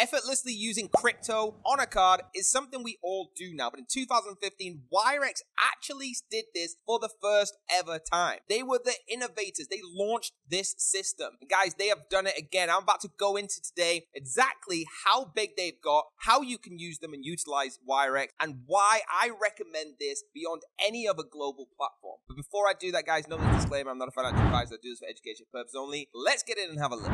effortlessly using crypto on a card is something we all do now. But in 2015, Wirex actually did this for the first ever time. They were the innovators. They launched this system. And guys, they have done it again. I'm about to go into today exactly how big they've got, how you can use them and utilize Wirex, and why I recommend this beyond any other global platform. But before I do that, guys, know the disclaimer, I'm not a financial advisor. I do this for education purposes only. Let's get in and have a look.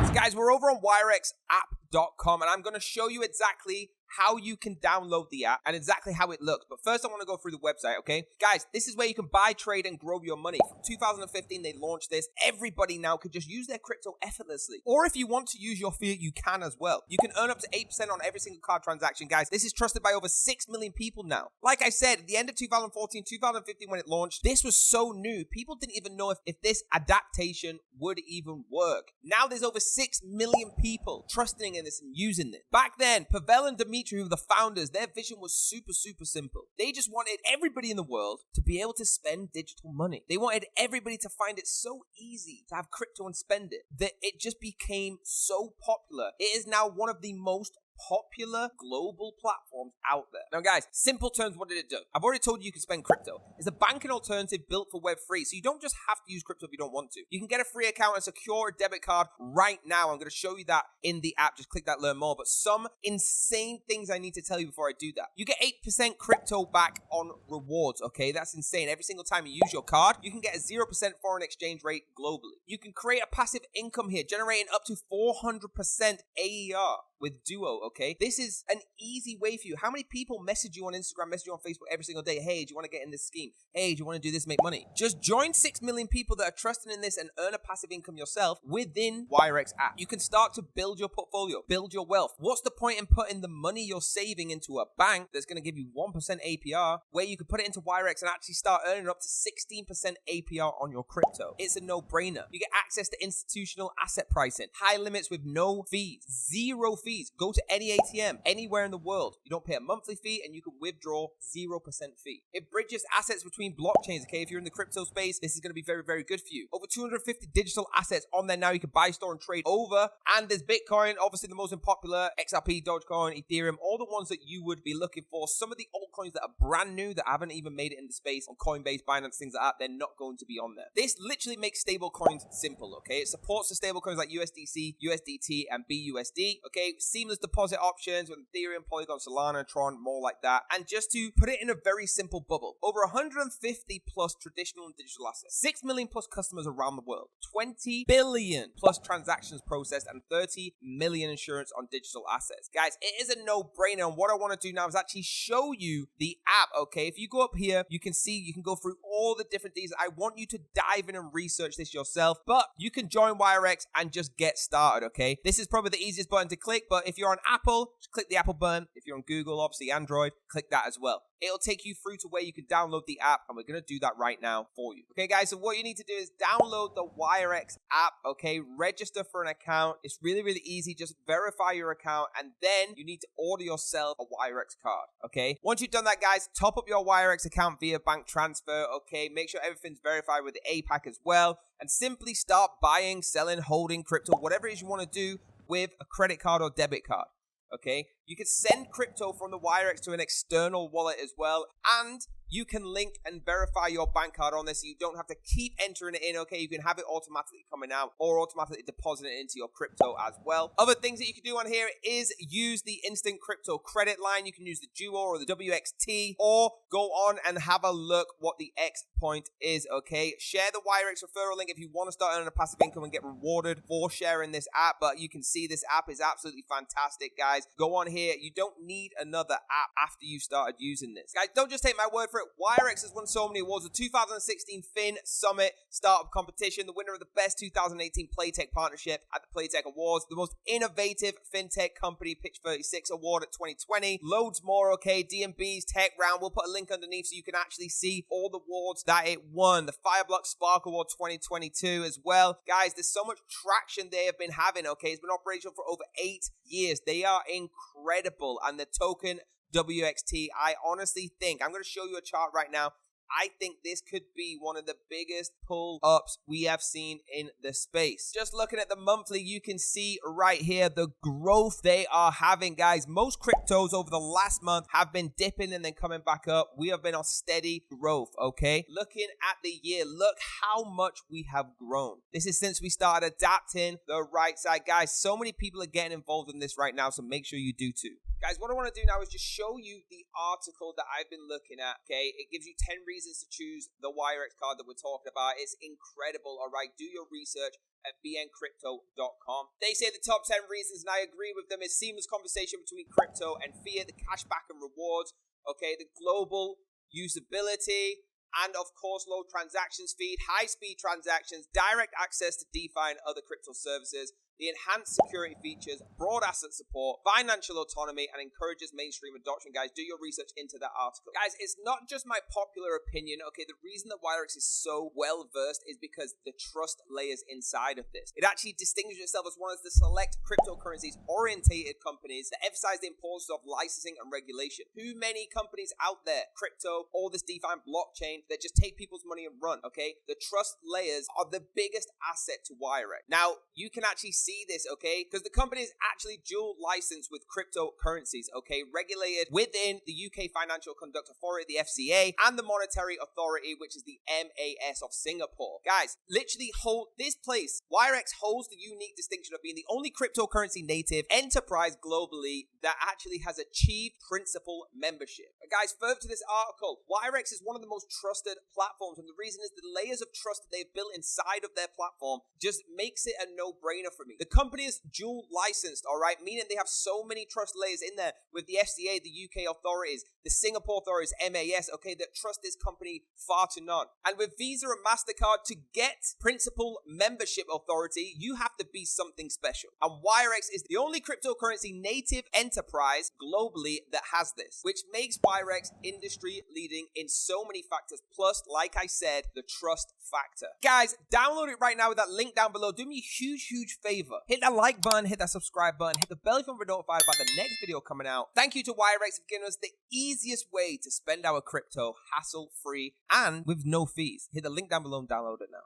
So guys, we're over on wirexapp.com, and I'm going to show you exactly how you can download the app and exactly how it looks. But first, I want to go through the website, okay? Guys, this is where you can buy, trade, and grow your money. From 2015, they launched this. Everybody now could just use their crypto effortlessly. Or if you want to use your fiat, you can as well. You can earn up to 8% on every single card transaction, guys. This is trusted by over 6 million people now. Like I said, at the end of 2014, 2015, when it launched, this was so new. People didn't even know if this adaptation would even work. Now there's over 6 million people trusting in this and using this. Back then, Pavel and Dimitri, who were the founders, their vision was super simple. They just wanted everybody in the world to be able to spend digital money. They wanted everybody to find it so easy to have crypto and spend it that it just became so popular. It is now one of the most popular global platforms out there. Now guys, simple terms, what did it do? I've already told you can spend crypto. It's a banking alternative built for Web3, so you don't just have to use crypto if you don't want to. You can get a free account and secure a debit card right now. I'm going to show you that in the app. Just click that learn more. But some insane things I need to tell you before I do that. You get 8% crypto back on rewards, okay? That's insane. Every single time you use your card, you can get a 0% foreign exchange rate globally. You can create a passive income here, generating up to 400% AER with Duo, okay? This is an easy way for you. How many people message you on Instagram, message you on Facebook every single day? Hey, do you want to get in this scheme? Hey, do you want to do this, make money? Just join 6 million people that are trusting in this and earn a passive income yourself within Wirex app. You can start to build your portfolio, build your wealth. What's the point in putting the money you're saving into a bank that's going to give you 1% APR, where you could put it into Wirex and actually start earning up to 16% APR on your crypto? It's a no-brainer. You get access to institutional asset pricing, high limits with no fees, zero fees. Go to any ATM anywhere in the world. You don't pay a monthly fee and you can withdraw 0% fee. It bridges assets between blockchains, okay? If you're in the crypto space, this is going to be very good for you. Over 250 digital assets on there now. You can buy, store, and trade over. And there's Bitcoin, obviously the most popular, XRP, Dogecoin, Ethereum, all the ones that you would be looking for. Some of the altcoins that are brand new that haven't even made it into space on Coinbase, Binance, things like that, they're not going to be on there. This literally makes stable coins simple, okay? It supports the stable coins like USDC, USDT, and BUSD, okay? Seamless deposit options with Ethereum, Polygon, Solana, Tron, more like that. And just to put it in a very simple bubble, over 150 plus traditional and digital assets, 6 million plus customers around the world, 20 billion plus transactions processed, and 30 million insurance on digital assets. Guys, it is a no-brainer. And what I want to do now is actually show you the app, okay? If you go up here, you can see, you can go through all the different things. I want you to dive in and research this yourself, but you can join Wirex and just get started, okay? This is probably the easiest button to click, but if you're on Apple, just click the Apple button. If you're on Google, obviously Android, click that as well. It'll take you through to where you can download the app, and we're going to do that right now for you. Okay, guys, so what you need to do is download the Wirex app, okay? Register for an account. It's really easy. Just verify your account, and then you need to order yourself a Wirex card, okay? Once you've done that, guys, top up your Wirex account via bank transfer, okay? Make sure everything's verified with the APAC as well, and simply start buying, selling, holding crypto, whatever it is you want to do with a credit card or debit card. Okay, you can send crypto from the Wirex to an external wallet as well, and you can link and verify your bank card on this so you don't have to keep entering it in, okay? You can have it automatically coming out or automatically deposit it into your crypto as well. Other things that you can do on here is use the instant crypto credit line. You can use the Duo or the WXT, or go on and have a look what the X point is, okay? Share the Wirex referral link if you want to start earning a passive income and get rewarded for sharing this app. But you can see this app is absolutely fantastic, guys. Go on here. You don't need another app after you started using this. Guys, don't just take my word for it. Wirex has won so many awards. The 2016 Fin Summit Startup Competition, the winner of the Best 2018 Playtech Partnership at the Playtech Awards, the Most Innovative FinTech Company Pitch 36 Award at 2020, loads more, okay? DMB's Tech Round. We'll put a link underneath so you can actually see all the awards that it won. The Fireblock Spark Award 2022 as well. Guys, there's so much traction they have been having, okay? It's been operational for over 8 years. They are incredible. And the token WXT, I honestly think, I'm going to show you a chart right now. I think this could be one of the biggest pull-ups we have seen in the space. Just looking at the monthly, you can see right here the growth they are having, guys. Most cryptos over the last month have been dipping and then coming back up. We have been on steady growth, okay? Looking at the year, look how much we have grown. This is since we started adapting the right side. Guys, so many people are getting involved in this right now, so make sure you do too. Guys, what I want to do now is just show you the article that I've been looking at, okay? It gives you 10 reasons to choose the Wirex card that we're talking about. It's incredible, all right? Do your research at bncrypto.com. They say the top 10 reasons, and I agree with them, is seamless conversation between crypto and fiat, the cashback and rewards, okay? The global usability, and of course, low transactions speed, high-speed transactions, direct access to DeFi and other crypto services, the enhanced security features, broad asset support, financial autonomy, and encourages mainstream adoption. Guys, do your research into that article. Guys, it's not just my popular opinion, okay? The reason that Wirex is so well-versed is because the trust layers inside of this. It actually distinguishes itself as one of the select cryptocurrencies-orientated companies that emphasize the importance of licensing and regulation. Too many companies out there, crypto, all this DeFi and blockchain, that just take people's money and run, okay? The trust layers are the biggest asset to Wirex. Now, you can actually see this, okay? Because the company is actually dual licensed with cryptocurrencies, okay? Regulated within the UK Financial Conduct Authority, the FCA, and the Monetary Authority, which is the MAS of Singapore. Guys, literally hold this place. Wirex holds the unique distinction of being the only cryptocurrency native enterprise globally that actually has achieved principal membership. But guys, further to this article, Wirex is one of the most trusted platforms, and the reason is the layers of trust that they've built inside of their platform just makes it a no-brainer for me. The company is dual licensed, all right, meaning they have so many trust layers in there with the FCA, the UK authorities, the Singapore authorities, MAS, okay, that trust this company far to none. And with Visa and MasterCard, to get principal membership authority, you have to be something special. And Wirex is the only cryptocurrency native enterprise globally that has this, which makes Wirex industry leading in so many factors. Plus, like I said, the trust factor. Guys, download it right now with that link down below. Do me a huge favor. Hit that like button, hit that subscribe button, hit the bell if you want to be notified about the next video coming out. Thank you to Wirex for giving us the easiest way to spend our crypto hassle-free and with no fees. Hit the link down below and download it now.